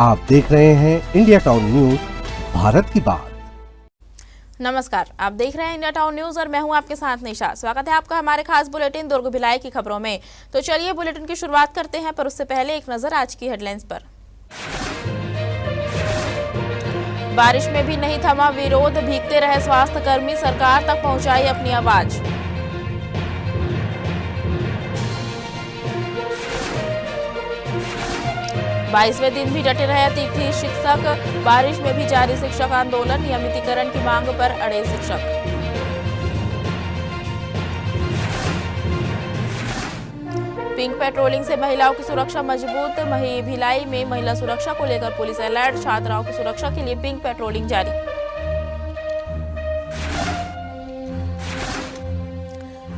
आप देख रहे हैं इंडिया टाउन न्यूज, भारत की बात। नमस्कार, आप देख रहे हैं इंडिया टाउन न्यूज और मैं हूं आपके साथ निशा। स्वागत है आपका हमारे खास बुलेटिन दुर्ग भिलाई की खबरों में। तो चलिए बुलेटिन की शुरुआत करते हैं, पर उससे पहले एक नजर आज की हेडलाइंस पर। बारिश में भी नहीं थमा विरोध, भीगते रहे स्वास्थ्य कर्मी, सरकार तक पहुंचाई अपनी आवाज। 22वें दिन भी डटे रहे अतिथि शिक्षक, बारिश में भी जारी शिक्षक आंदोलन, नियमितीकरण की मांग पर अड़े शिक्षक। पिंक पेट्रोलिंग से महिलाओं की सुरक्षा मजबूत, भिलाई में महिला सुरक्षा को लेकर पुलिस अलर्ट, छात्राओं की सुरक्षा के लिए पिंक पेट्रोलिंग जारी।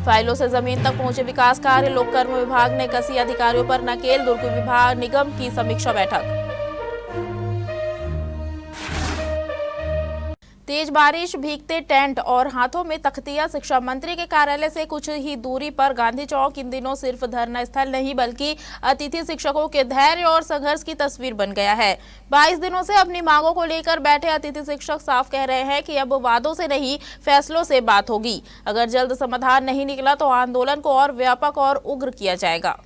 फाइलों से जमीन तक पहुंचे विकास कार्य, लोक कर्म विभाग ने कसी अधिकारियों पर नकेल, दुर्ग विभाग निगम की समीक्षा बैठक। तेज बारिश, भीगते टेंट और हाथों में तख्तियां, शिक्षा मंत्री के कार्यालय से कुछ ही दूरी पर गांधी चौक इन दिनों सिर्फ धरना स्थल नहीं बल्कि अतिथि शिक्षकों के धैर्य और संघर्ष की तस्वीर बन गया है। 22 दिनों से अपनी मांगों को लेकर बैठे अतिथि शिक्षक साफ कह रहे हैं कि अब वादों से नहीं फैसलों से बात होगी। अगर जल्द समाधान नहीं निकला तो आंदोलन को और व्यापक और उग्र किया जाएगा।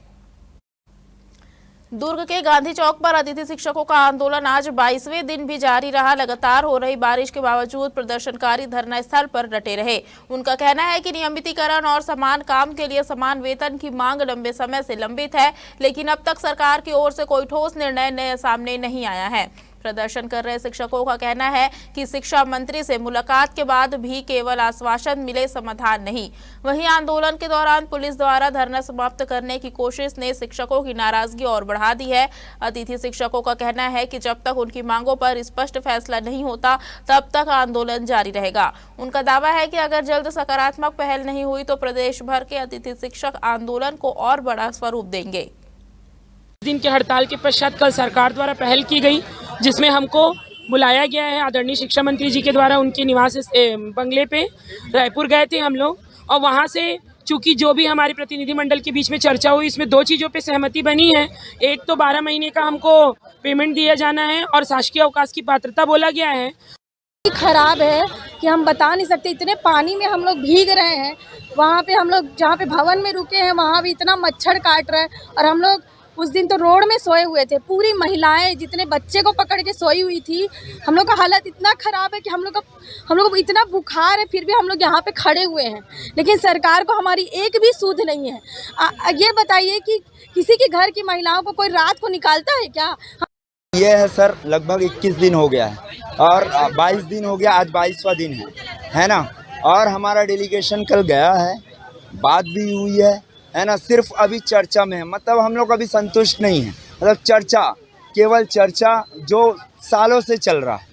दुर्ग के गांधी चौक पर अतिथि शिक्षकों का आंदोलन आज 22वें दिन भी जारी रहा। लगातार हो रही बारिश के बावजूद प्रदर्शनकारी धरना स्थल पर डटे रहे। उनका कहना है कि नियमितीकरण और समान काम के लिए समान वेतन की मांग लंबे समय से लंबित है, लेकिन अब तक सरकार की ओर से कोई ठोस निर्णय सामने नहीं आया है। प्रदर्शन कर रहे शिक्षकों का कहना है कि शिक्षा मंत्री से मुलाकात के बाद भी केवल आश्वासन मिले, समाधान नहीं। वहीं आंदोलन के दौरान पुलिस द्वारा धरना समाप्त करने की कोशिश ने शिक्षकों की नाराजगी और बढ़ा दी है। अतिथि शिक्षकों का कहना है कि जब तक उनकी मांगों पर स्पष्ट फैसला नहीं होता तब तक आंदोलन जारी रहेगा। उनका दावा है कि अगर जल्द सकारात्मक पहल नहीं हुई तो प्रदेश भर के अतिथि शिक्षक आंदोलन को और बड़ा स्वरूप देंगे। दिन के हड़ताल के पश्चात कल सरकार द्वारा पहल की गई, जिसमें हमको बुलाया गया है आदरणीय शिक्षा मंत्री जी के द्वारा उनके निवास बंगले पे। रायपुर गए थे हम लोग और वहाँ से चूंकि जो भी हमारे प्रतिनिधिमंडल के बीच में चर्चा हुई, इसमें 2 चीज़ों पे सहमति बनी है। एक तो 12 महीने का हमको पेमेंट दिया जाना है और शासकीय अवकाश की पात्रता बोला गया है। खराब है कि हम बता नहीं सकते, इतने पानी में हम लोग भीग रहे हैं। वहाँ पे हम लोग जहाँ पे भवन में रुके हैं वहाँ भी इतना मच्छर काट रहा है और हम लोग उस दिन तो रोड में सोए हुए थे। पूरी महिलाएं जितने बच्चे को पकड़ के सोई हुई थी। हम लोग का हालत इतना ख़राब है कि हम लोग को इतना बुखार है, फिर भी हम लोग यहाँ पे खड़े हुए हैं, लेकिन सरकार को हमारी एक भी सुध नहीं है। ये बताइए कि किसी के घर की महिलाओं को कोई रात को निकालता है क्या? ये है सर, लगभग 21 दिन हो गया है और 22 दिन हो गया, आज 22वां दिन है ना। और हमारा डेलीगेशन कल गया है, बात भी हुई है ना। सिर्फ अभी चर्चा में है, मतलब हम लोग अभी संतुष्ट नहीं है। मतलब चर्चा, केवल चर्चा जो सालों से चल रहा है,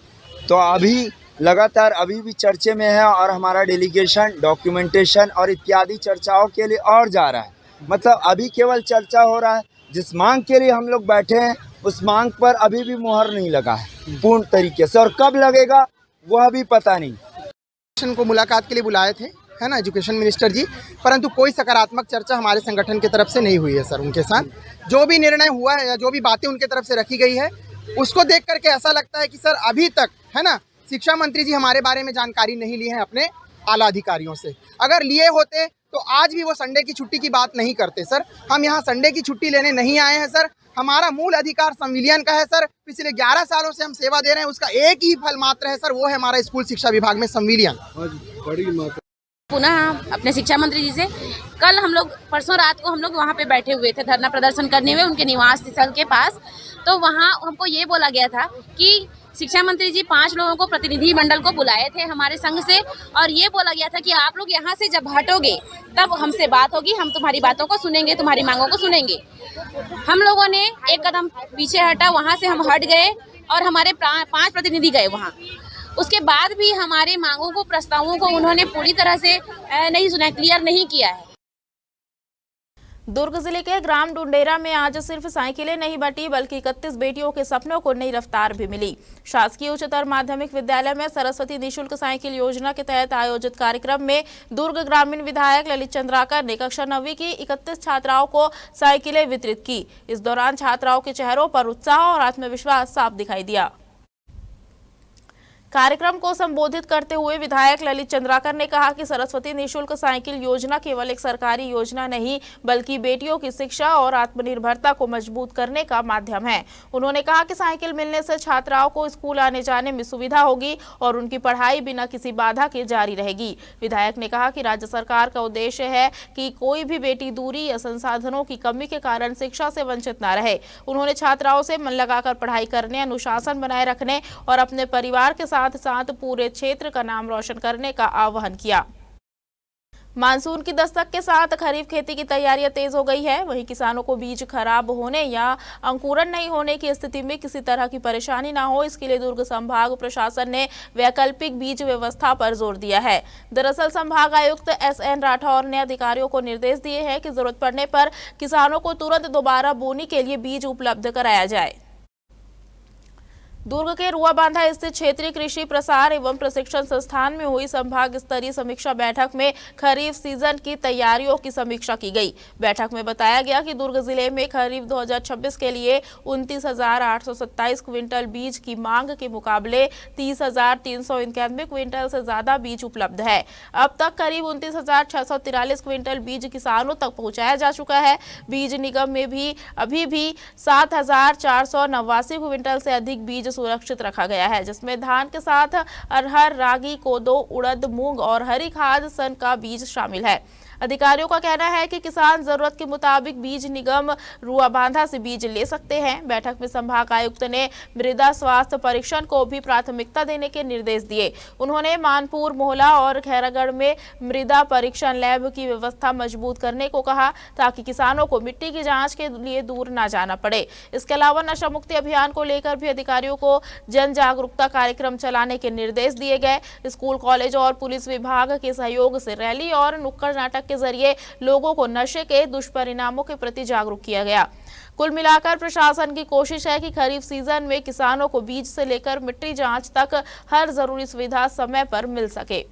तो अभी लगातार अभी भी चर्चे में है और हमारा डेलीगेशन डॉक्यूमेंटेशन और इत्यादि चर्चाओं के लिए और जा रहा है। मतलब अभी केवल चर्चा हो रहा है। जिस मांग के लिए हम लोग बैठे हैं उस मांग पर अभी भी मुहर नहीं लगा है पूर्ण तरीके से, और कब लगेगा वह भी पता नहीं। को मुलाकात के लिए बुलाए थे, है ना, एजुकेशन मिनिस्टर जी, परंतु कोई सकारात्मक चर्चा हमारे संगठन की तरफ से नहीं हुई है सर। उनके साथ जो भी निर्णय हुआ है या जो भी बातें उनके तरफ से रखी गई है, उसको देख करके ऐसा लगता है कि सर अभी तक, है ना, शिक्षा मंत्री जी हमारे बारे में जानकारी नहीं ली है अपने आला अधिकारियों से। अगर लिए होते तो आज भी वो संडे की छुट्टी की बात नहीं करते सर। हम यहाँ संडे की छुट्टी लेने नहीं आए हैं सर। हमारा मूल अधिकार संविलियन का है सर। पिछले 11 सालों से हम सेवा दे रहे हैं, उसका एक ही फल मात्र है सर, वो है हमारा स्कूल शिक्षा विभाग में संविलियन। पुनः अपने शिक्षा मंत्री जी से कल हम लोग परसों रात को हम लोग वहाँ पे बैठे हुए थे धरना प्रदर्शन करने हुए उनके निवास स्थल के पास। तो वहाँ हमको ये बोला गया था कि शिक्षा मंत्री जी 5 लोगों को प्रतिनिधि मंडल को बुलाए थे हमारे संघ से, और ये बोला गया था कि आप लोग यहाँ से जब हटोगे तब हमसे बात होगी, हम तुम्हारी बातों को सुनेंगे, तुम्हारी मांगों को सुनेंगे। हम लोगों ने एक कदम पीछे हटा, वहाँ से हम हट गए और हमारे 5 प्रतिनिधि गए वहाँ। उसके बाद भी हमारे मांगों को, प्रस्तावों को उन्होंने पूरी तरह से नहीं सुना, क्लियर नहीं किया है। दुर्ग जिले के ग्राम डुंडेरा में आज सिर्फ साइकिलें नहीं बटी बल्कि 31 बेटियों के सपनों को नई रफ्तार भी मिली। शासकीय उच्चतर माध्यमिक विद्यालय में सरस्वती निःशुल्क साइकिल योजना के तहत आयोजित कार्यक्रम में दुर्ग ग्रामीण विधायक ललित चंद्राकर ने कक्षा 9वीं की 31 छात्राओं को साइकिलें वितरित की। इस दौरान छात्राओं के चेहरों पर उत्साह और आत्मविश्वास साफ दिखाई दिया। कार्यक्रम को संबोधित करते हुए विधायक ललित चंद्राकर ने कहा कि सरस्वती निःशुल्क साइकिल योजना केवल एक सरकारी योजना नहीं बल्कि बेटियों की शिक्षा और आत्मनिर्भरता को मजबूत करने का माध्यम है। उन्होंने कहा कि साइकिल मिलने से छात्राओं को स्कूल आने जाने में सुविधा होगी और उनकी पढ़ाई बिना किसी बाधा के जारी रहेगी। विधायक ने कहा कि राज्य सरकार का उद्देश्य है कि कोई भी बेटी दूरी या संसाधनों की कमी के कारण शिक्षा से वंचित न रहे। उन्होंने छात्राओं से मन लगाकर पढ़ाई करने, अनुशासन बनाए रखने और अपने परिवार के साथ पूरे क्षेत्र का नाम रोशन करने का आह्वान किया। मानसून की दस्तक के साथ खरीफ खेती की तैयारियां तेज हो गई है। वहीं किसानों को बीज खराब होने या अंकुरन नहीं होने की स्थिति में किसी तरह की परेशानी ना हो, इसके लिए दुर्ग संभाग प्रशासन ने वैकल्पिक बीज व्यवस्था पर जोर दिया है। दरअसल संभाग आयुक्त SN राठौर ने अधिकारियों को निर्देश दिए हैं कि जरूरत पड़ने पर किसानों को तुरंत दोबारा बोनी के लिए बीज उपलब्ध कराया जाए। दुर्ग के रुआबांधा स्थित क्षेत्रीय कृषि प्रसार एवं प्रशिक्षण संस्थान में हुई संभाग स्तरीय समीक्षा बैठक में खरीफ सीजन की तैयारियों की समीक्षा की गई। बैठक में बताया गया कि दुर्ग जिले में खरीफ 2026 के लिए 29,827 क्विंटल बीज की मांग के मुकाबले 30,391 क्विंटल से ज्यादा बीज उपलब्ध है। अब तक करीब 29,643 क्विंटल बीज किसानों तक पहुंचाया जा चुका है। बीज निगम में भी अभी भी 7,489 क्विंटल से अधिक बीज सुरक्षित रखा गया है, जिसमें धान के साथ अरहर, रागी, कोदो, उड़द, मूंग और हरी खाद सन का बीज शामिल है। अधिकारियों का कहना है कि किसान जरूरत के मुताबिक बीज निगम रुआबांधा से बीज ले सकते हैं। बैठक में संभाग आयुक्त ने मृदा स्वास्थ्य परीक्षण को भी प्राथमिकता देने के निर्देश दिए। उन्होंने मानपुर, मोहला और खैरागढ़ में मृदा परीक्षण लैब की व्यवस्था मजबूत करने को कहा ताकि किसानों को मिट्टी की जांच के लिए दूर न जाना पड़े। इसके अलावा नशा मुक्ति अभियान को लेकर भी अधिकारियों को जन जागरूकता कार्यक्रम चलाने के निर्देश दिए गए। स्कूल, कॉलेज और पुलिस विभाग के सहयोग से रैली और नुक्कड़ नाटक के जरिए लोगों को नशे के दुष्परिणामों के प्रति जागरूक किया गया। कुल मिलाकर प्रशासन की कोशिश है कि खरीफ सीजन में किसानों को बीज से लेकर मिट्टी जांच तक हर जरूरी सुविधा समय पर मिल सके।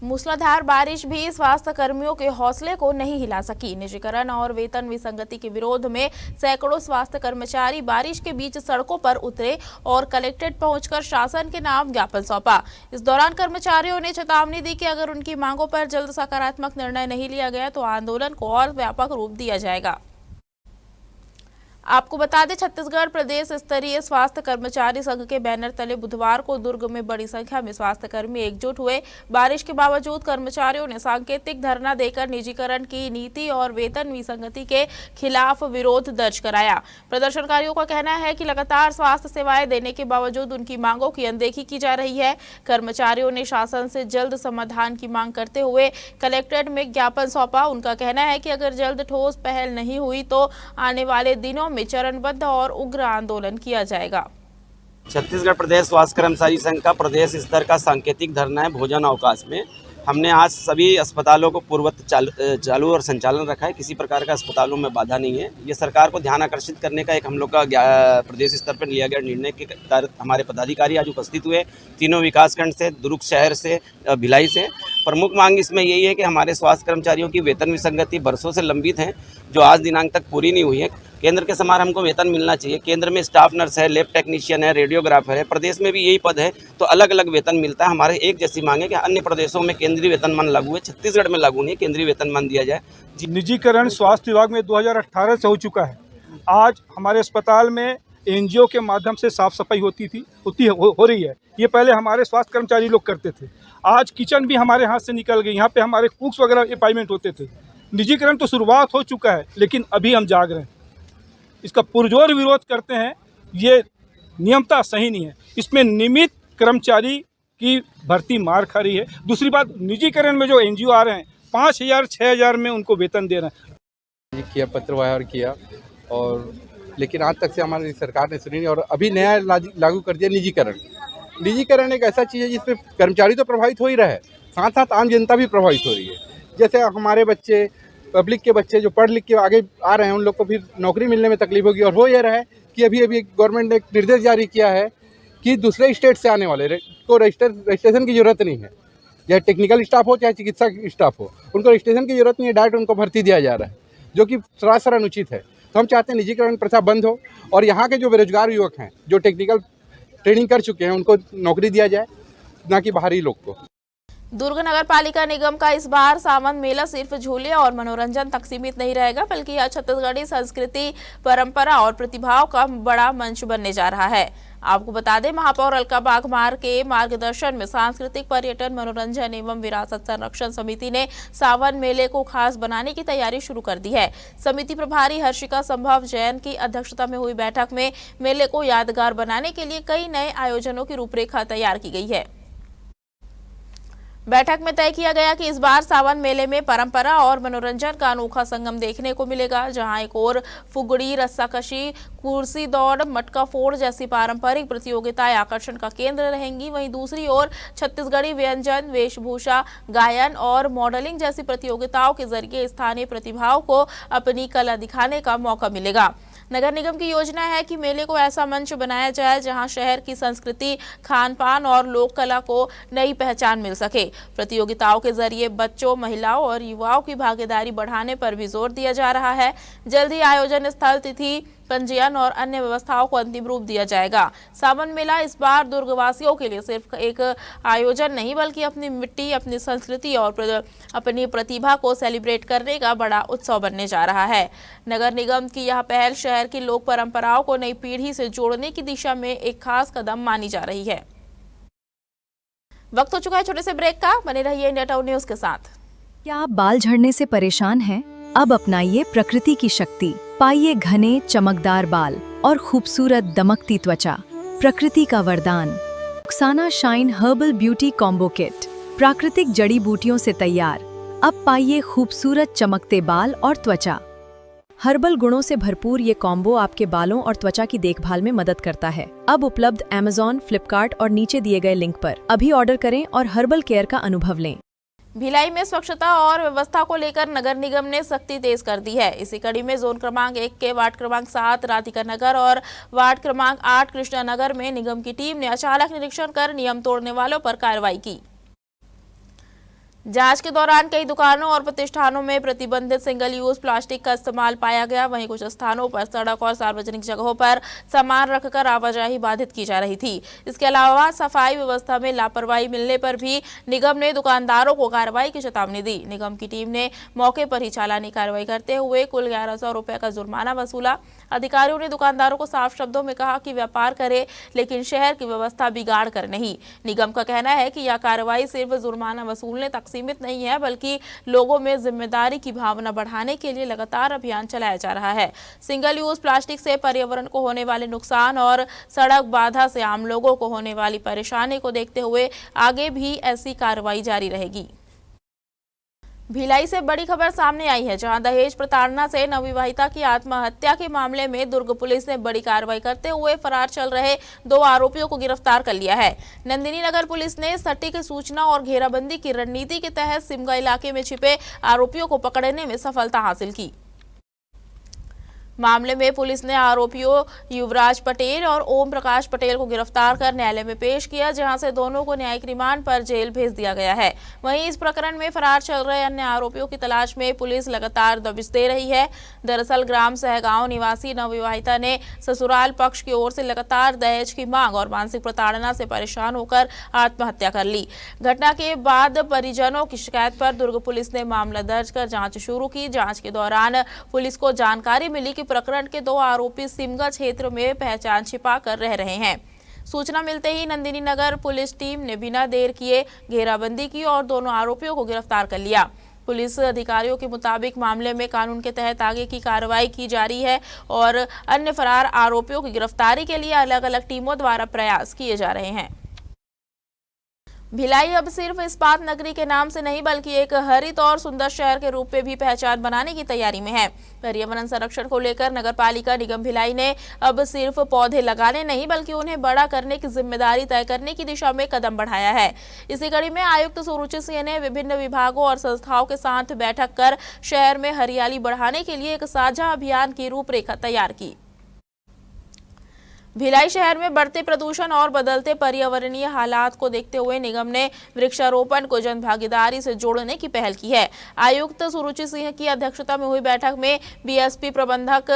मूसलाधार बारिश भी स्वास्थ्य कर्मियों के हौसले को नहीं हिला सकी। निजीकरण और वेतन विसंगति के विरोध में सैकड़ों स्वास्थ्य कर्मचारी बारिश के बीच सड़कों पर उतरे और कलेक्ट्रेट पहुंचकर शासन के नाम ज्ञापन सौंपा। इस दौरान कर्मचारियों ने चेतावनी दी कि अगर उनकी मांगों पर जल्द सकारात्मक निर्णय नहीं लिया गया तो आंदोलन को और व्यापक रूप दिया जाएगा। आपको बता दें, छत्तीसगढ़ प्रदेश स्तरीय स्वास्थ्य कर्मचारी संघ के बैनर तले बुधवार को दुर्ग में बड़ी संख्या में स्वास्थ्य कर्मी एकजुट हुए। बारिश के बावजूद कर्मचारियों ने सांकेतिक धरना देकर निजीकरण की नीति और वेतन विसंगति के खिलाफ विरोध दर्ज कराया। प्रदर्शनकारियों का कहना है कि लगातार स्वास्थ्य सेवाएं देने के बावजूद उनकी मांगों की अनदेखी की जा रही है। कर्मचारियों ने शासन से जल्द समाधान की मांग करते हुए कलेक्ट्रेट में ज्ञापन सौंपा। उनका कहना है कि अगर जल्द ठोस पहल नहीं हुई तो आने वाले दिनों में चरणबद्ध और उग्र आंदोलन किया जाएगा। छत्तीसगढ़ प्रदेश स्वास्थ्य कर्मचारी संघ का प्रदेश स्तर का सांकेतिक धरना है भोजन अवकाश में। हमने आज सभी अस्पतालों को पूर्ववत चालू और संचालन रखा है। किसी प्रकार का अस्पतालों में बाधा नहीं है। ये सरकार को ध्यान आकर्षित करने का एक हम लोग का प्रदेश स्तर पर लिया गया निर्णय के तहत हमारे पदाधिकारी आज उपस्थित हुए। तीनों विकासखंड से, दुर्ग शहर से, भिलाई से। प्रमुख मांग इसमें यही है कि हमारे स्वास्थ्य कर्मचारियों की वेतन विसंगति बरसों से लंबित है, जो आज दिनांक तक पूरी नहीं हुई है। केंद्र के समान हमको वेतन मिलना चाहिए। केंद्र में स्टाफ नर्स है, लैब टेक्नीशियन है, रेडियोग्राफर है। प्रदेश में भी यही पद है, तो अलग अलग वेतन मिलता है। हमारे एक जैसी मांग है कि अन्य प्रदेशों में केंद्रीय वेतनमान लागू है, छत्तीसगढ़ में लागू नहीं, केंद्रीय वेतनमान दिया जाए। निजीकरण स्वास्थ्य विभाग में 2018 से हो चुका है। आज हमारे अस्पताल में NGO के माध्यम से साफ सफाई हो रही है। ये पहले हमारे स्वास्थ्य कर्मचारी लोग करते थे। आज किचन भी हमारे हाथ से निकल गई। यहाँ पे हमारे कुक्स वगैरह अपॉइंटमेंट होते थे। निजीकरण तो शुरुआत हो चुका है, लेकिन अभी हम जाग रहे हैं। इसका पुरजोर विरोध करते हैं। ये नियमता सही नहीं है। इसमें नियमित कर्मचारी की भर्ती मार खा रही है। दूसरी बात, निजीकरण में जो NGO आ रहे हैं 5,000 6,000 में उनको वेतन दे रहे हैं। किया, पत्र व्यवहार किया, और लेकिन आज तक से हमारी सरकार ने सुनी नहीं। और अभी नया लागू कर दिया निजीकरण। निजीकरण एक ऐसा चीज़ है जिसमें कर्मचारी तो प्रभावित हो ही रहा है, साथ साथ आम जनता भी प्रभावित हो रही है। जैसे हमारे बच्चे पब्लिक के बच्चे जो पढ़ लिख के आगे आ रहे हैं उन लोग को फिर नौकरी मिलने में तकलीफ होगी। और वो ये रहा है कि अभी अभी गवर्नमेंट ने एक निर्देश जारी किया है कि दूसरे स्टेट से आने वाले को रजिस्ट्रेशन की ज़रूरत नहीं है, चाहे टेक्निकल स्टाफ हो चाहे चिकित्सा स्टाफ हो, उनको रजिस्ट्रेशन की ज़रूरत नहीं है, डायरेक्ट उनको भर्ती दिया जा रहा है, जो कि सरासर अनुचित है। तो हम चाहते हैं निजीकरण प्रथा बंद हो और यहाँ के जो बेरोजगार युवक हैं जो टेक्निकल ट्रेनिंग कर चुके हैं उनको नौकरी दिया जाए, ना कि बाहरी लोग को। दुर्ग नगर पालिका निगम का इस बार सावन मेला सिर्फ झूले और मनोरंजन तक सीमित नहीं रहेगा, बल्कि यह छत्तीसगढ़ी संस्कृति, परंपरा और प्रतिभाओं का बड़ा मंच बनने जा रहा है। आपको बता दें, महापौर अलका बाघमार के मार्गदर्शन में सांस्कृतिक पर्यटन, मनोरंजन एवं विरासत संरक्षण समिति ने सावन मेले को खास बनाने की तैयारी शुरू कर दी है। समिति प्रभारी हर्षिका संभव जैन की अध्यक्षता में हुई बैठक में मेले को यादगार बनाने के लिए कई नए आयोजनों की रूपरेखा तैयार की गई है। बैठक में तय किया गया कि इस बार सावन मेले में परंपरा और मनोरंजन का अनोखा संगम देखने को मिलेगा, जहां एक ओर फुगड़ी, रस्साकशी, कुर्सी दौड़, मटका फोड़ जैसी पारंपरिक प्रतियोगिताएं आकर्षण का केंद्र रहेंगी, वहीं दूसरी ओर छत्तीसगढ़ी व्यंजन, वेशभूषा, गायन और मॉडलिंग जैसी प्रतियोगिताओं के जरिए स्थानीय प्रतिभाओं को अपनी कला दिखाने का मौका मिलेगा। नगर निगम की योजना है कि मेले को ऐसा मंच बनाया जाए जहां शहर की संस्कृति, खान पान और लोक कला को नई पहचान मिल सके। प्रतियोगिताओं के जरिए बच्चों, महिलाओं और युवाओं की भागीदारी बढ़ाने पर भी जोर दिया जा रहा है। जल्द ही आयोजन स्थल, तिथि, पंजीयन और अन्य व्यवस्थाओं को अंतिम रूप दिया जाएगा। सावन मेला इस बार दुर्गवासियों के लिए सिर्फ एक आयोजन नहीं, बल्कि अपनी मिट्टी, अपनी संस्कृति और अपनी प्रतिभा को सेलिब्रेट करने का बड़ा उत्सव बनने जा रहा है। नगर निगम की यह पहल शहर की लोक परंपराओं को नई पीढ़ी से जोड़ने की दिशा में एक खास कदम मानी जा रही है। वक्त हो चुका है छोटे से ब्रेक का, बने रहिए इंडिया टाउन न्यूज के साथ। क्या आप बाल झड़ने से परेशान हैं? अब अपनाइए प्रकृति की शक्ति, पाइए घने चमकदार बाल और खूबसूरत दमकती त्वचा। प्रकृति का वरदान Rukhsana shine herbal beauty combo kit, प्राकृतिक जड़ी बूटियों से तैयार। अब पाइए खूबसूरत चमकते बाल और त्वचा। हर्बल गुणों से भरपूर ये कॉम्बो आपके बालों और त्वचा की देखभाल में मदद करता है। अब उपलब्ध Amazon, फ्लिपकार्ट और नीचे दिए गए लिंक पर अभी ऑर्डर करें और हर्बल केयर का अनुभव लें। भिलाई में स्वच्छता और व्यवस्था को लेकर नगर निगम ने सख्ती तेज कर दी है। इसी कड़ी में जोन क्रमांक 1 के वार्ड क्रमांक 7 राधिका नगर और वार्ड क्रमांक 8 कृष्णा नगर में निगम की टीम ने अचानक निरीक्षण कर नियम तोड़ने वालों पर कार्रवाई की। जांच के दौरान कई दुकानों और प्रतिष्ठानों में प्रतिबंधित सिंगल यूज प्लास्टिक का इस्तेमाल पाया गया। वहीं कुछ स्थानों पर सड़क और सार्वजनिक जगहों पर सामान रखकर आवाजाही बाधित की जा रही थी। इसके अलावा सफाई व्यवस्था में लापरवाही मिलने पर भी निगम ने दुकानदारों को कार्रवाई की चेतावनी दी। निगम की टीम ने मौके पर ही चालानी कार्रवाई करते हुए कुल 1100 रुपए का जुर्माना वसूला। अधिकारियों ने दुकानदारों को साफ शब्दों में कहा कि व्यापार करे, लेकिन शहर की व्यवस्था बिगाड़ कर नहीं। निगम का कहना है कि यह कार्रवाई सिर्फ जुर्माना वसूलने तक सीमित नहीं है, बल्कि लोगों में जिम्मेदारी की भावना बढ़ाने के लिए लगातार अभियान चलाया जा रहा है। सिंगल यूज प्लास्टिक से पर्यावरण को होने वाले नुकसान और सड़क बाधा से आम लोगों को होने वाली परेशानी को देखते हुए आगे भी ऐसी कार्रवाई जारी रहेगी। भिलाई से बड़ी खबर सामने आई है, जहां दहेज प्रताड़ना से नवविवाहिता की आत्महत्या के मामले में दुर्ग पुलिस ने बड़ी कार्रवाई करते हुए फरार चल रहे 2 आरोपियों को गिरफ्तार कर लिया है। नंदिनी नगर पुलिस ने सटीक सूचना और घेराबंदी की रणनीति के तहत सिमगा इलाके में छिपे आरोपियों को पकड़ने में सफलता हासिल की। मामले में पुलिस ने आरोपियों युवराज पटेल और ओम प्रकाश पटेल को गिरफ्तार कर न्यायालय में पेश किया, जहां से दोनों को न्यायिक रिमांड पर जेल भेज दिया गया है। वहीं इस प्रकरण में फरार चल रहे अन्य आरोपियों की तलाश में पुलिस लगातार दबिश दे रही है। दरअसल ग्राम सहगांव निवासी नवविवाहिता ने ससुराल पक्ष की ओर से लगातार दहेज की मांग और मानसिक प्रताड़ना से परेशान होकर आत्महत्या कर ली। घटना के बाद परिजनों की शिकायत पर दुर्ग पुलिस ने मामला दर्ज कर जांच शुरू की। जांच के दौरान पुलिस को जानकारी मिली कि प्रकरण के 2 आरोपी सिमगा क्षेत्र में पहचान छिपा कर रह रहे हैं। सूचना मिलते ही नंदिनी नगर पुलिस टीम ने बिना देर किए घेराबंदी की और दोनों आरोपियों को गिरफ्तार कर लिया। पुलिस अधिकारियों के मुताबिक मामले में कानून के तहत आगे की कार्रवाई की जा रही है और अन्य फरार आरोपियों की गिरफ्तारी के लिए अलग अलग टीमों द्वारा प्रयास किए जा रहे हैं। भिलाई अब सिर्फ इस्पात नगरी के नाम से नहीं बल्कि एक हरित और सुंदर शहर के रूप में भी पहचान बनाने की तैयारी में है। पर्यावरण संरक्षण को लेकर नगरपालिका निगम भिलाई ने अब सिर्फ पौधे लगाने नहीं बल्कि उन्हें बड़ा करने की जिम्मेदारी तय करने की दिशा में कदम बढ़ाया है। इसी कड़ी में आयुक्त सुरुचि सिंह ने विभिन्न विभागों और संस्थाओं के साथ बैठक कर शहर में हरियाली बढ़ाने के लिए एक साझा अभियान की रूपरेखा तैयार की। भिलाई शहर में बढ़ते प्रदूषण और बदलते पर्यावरणीय हालात को देखते हुए निगम ने वृक्षारोपण को जन भागीदारी से जोड़ने की पहल की है। आयुक्त सुरुचि सिंह की अध्यक्षता में हुई बैठक में बीएसपी प्रबंधक,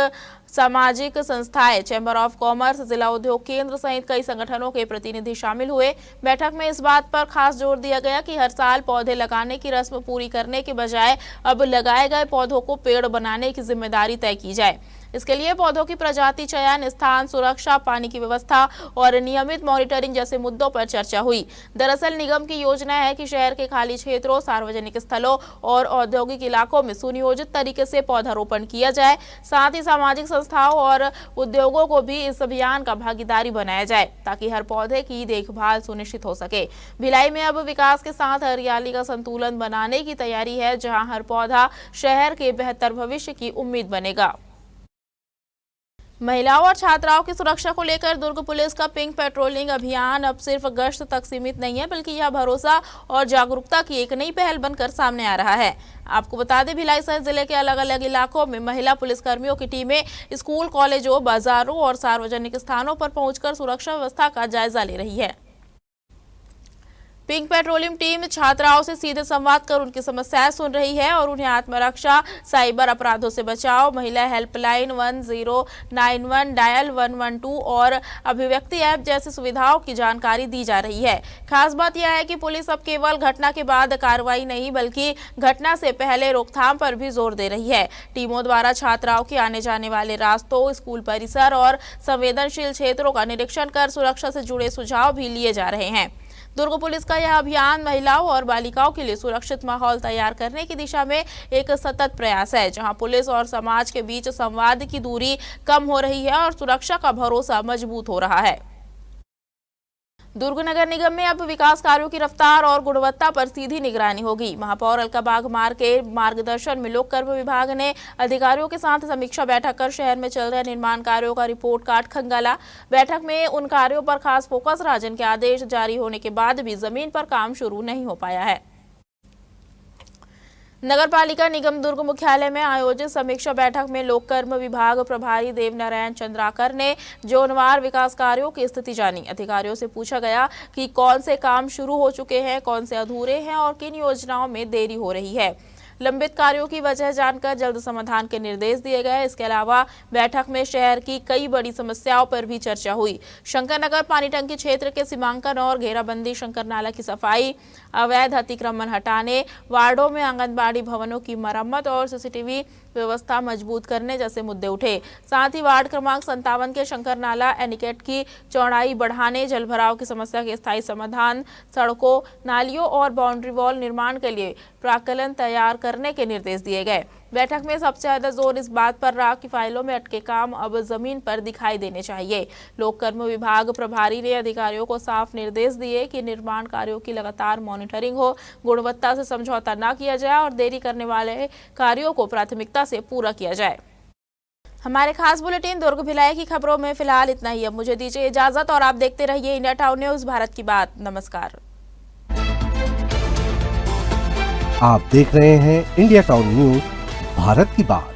सामाजिक संस्थाएं, चैम्बर ऑफ कॉमर्स, जिला उद्योग केंद्र सहित कई संगठनों के प्रतिनिधि शामिल हुए। बैठक में इस बात पर खास जोर दिया गया कि हर साल पौधे लगाने की रस्म पूरी करने के बजाय अब लगाए गए पौधों को पेड़ बनाने की जिम्मेदारी तय की जाए। इसके लिए पौधों की प्रजाति चयन, स्थान सुरक्षा, पानी की व्यवस्था और नियमित मॉनिटरिंग जैसे मुद्दों पर चर्चा हुई। दरअसल निगम की योजना है कि शहर के खाली क्षेत्रों, सार्वजनिक स्थलों और औद्योगिक इलाकों में सुनियोजित तरीके से पौधारोपण किया जाए। साथ ही सामाजिक संस्थाओं और उद्योगों को भी इस अभियान का भागीदारी बनाया जाए ताकि हर पौधे की देखभाल सुनिश्चित हो सके। भिलाई में अब विकास के साथ हरियाली का संतुलन बनाने की तैयारी है, जहां हर पौधा शहर के बेहतर भविष्य की उम्मीद बनेगा। महिलाओं और छात्राओं की सुरक्षा को लेकर दुर्ग पुलिस का पिंक पेट्रोलिंग अभियान अब सिर्फ गश्त तक सीमित नहीं है बल्कि यह भरोसा और जागरूकता की एक नई पहल बनकर सामने आ रहा है। आपको बता दें, भिलाई सहित जिले के अलग अलग इलाकों में महिला पुलिसकर्मियों की टीमें स्कूल, कॉलेजों, बाजारों और सार्वजनिक स्थानों पर पहुंचकर सुरक्षा व्यवस्था का जायजा ले रही है। पिंक पेट्रोलिंग टीम छात्राओं से सीधे संवाद कर उनकी समस्याएं सुन रही है और उन्हें आत्मरक्षा, साइबर अपराधों से बचाव, महिला हेल्पलाइन 1091, डायल 112 और अभिव्यक्ति ऐप जैसी सुविधाओं की जानकारी दी जा रही है। खास बात यह है कि पुलिस अब केवल घटना के बाद कार्रवाई नहीं बल्कि घटना से पहले रोकथाम पर भी जोर दे रही है। टीमों द्वारा छात्राओं के आने जाने वाले रास्तों, स्कूल परिसर और संवेदनशील क्षेत्रों का निरीक्षण कर सुरक्षा से जुड़े सुझाव भी लिए जा रहे हैं। दुर्ग पुलिस का यह अभियान महिलाओं और बालिकाओं के लिए सुरक्षित माहौल तैयार करने की दिशा में एक सतत प्रयास है, जहां पुलिस और समाज के बीच संवाद की दूरी कम हो रही है और सुरक्षा का भरोसा मजबूत हो रहा है। दुर्ग नगर निगम में अब विकास कार्यों की रफ्तार और गुणवत्ता पर सीधी निगरानी होगी। महापौर अलका बागमार के मार्गदर्शन में लोक कर्म विभाग ने अधिकारियों के साथ समीक्षा बैठक कर शहर में चल रहे निर्माण कार्यों का रिपोर्ट कार्ड खंगाला। बैठक में उन कार्यों पर खास फोकस रहा जिनके आदेश जारी होने के बाद भी जमीन पर काम शुरू नहीं हो पाया है। नगरपालिका निगम दुर्ग मुख्यालय में आयोजित समीक्षा बैठक में लोक कर्म विभाग प्रभारी देवनारायण चंद्राकर ने जोनवार विकास कार्यों की स्थिति जानी। अधिकारियों से पूछा गया कि कौन से काम शुरू हो चुके हैं, कौन से अधूरे हैं और किन योजनाओं में देरी हो रही है। लंबित कार्यों की वजह जानकर जल्द समाधान के निर्देश दिए गए। इसके अलावा बैठक में शहर की कई बड़ी समस्याओं पर भी चर्चा हुई। शंकर नगर पानी टंकी क्षेत्र के सीमांकन और घेराबंदी, शंकर नाला की सफाई, अवैध अतिक्रमण हटाने, वार्डों में आंगनबाड़ी भवनों की मरम्मत और सीसीटीवी व्यवस्था मजबूत करने जैसे मुद्दे उठे। साथ ही वार्ड क्रमांक 57 के शंकर नाला एनिकेट की चौड़ाई बढ़ाने, जलभराव की समस्या के स्थायी समाधान, सड़कों, नालियों और बाउंड्री वॉल निर्माण के लिए प्राक्कलन तैयार करने के निर्देश दिए गए। बैठक में सबसे ज्यादा जोर इस बात पर रहा कि फाइलों में अटके काम अब जमीन पर दिखाई देने चाहिए। लोक कर्म विभाग प्रभारी ने अधिकारियों को साफ निर्देश दिए कि निर्माण कार्यों की लगातार मॉनिटरिंग हो, गुणवत्ता से समझौता न किया जाए और देरी करने वाले कार्यों को प्राथमिकता से पूरा किया जाए। हमारे खास बुलेटिन दुर्ग भिलाई की खबरों में फिलहाल इतना ही। अब मुझे दीजिए इजाजत और आप देखते रहिए इंडिया टाउन न्यूज, भारत की बात। नमस्कार। आप देख रहे हैं इंडिया टाउन न्यूज, भारत की बात।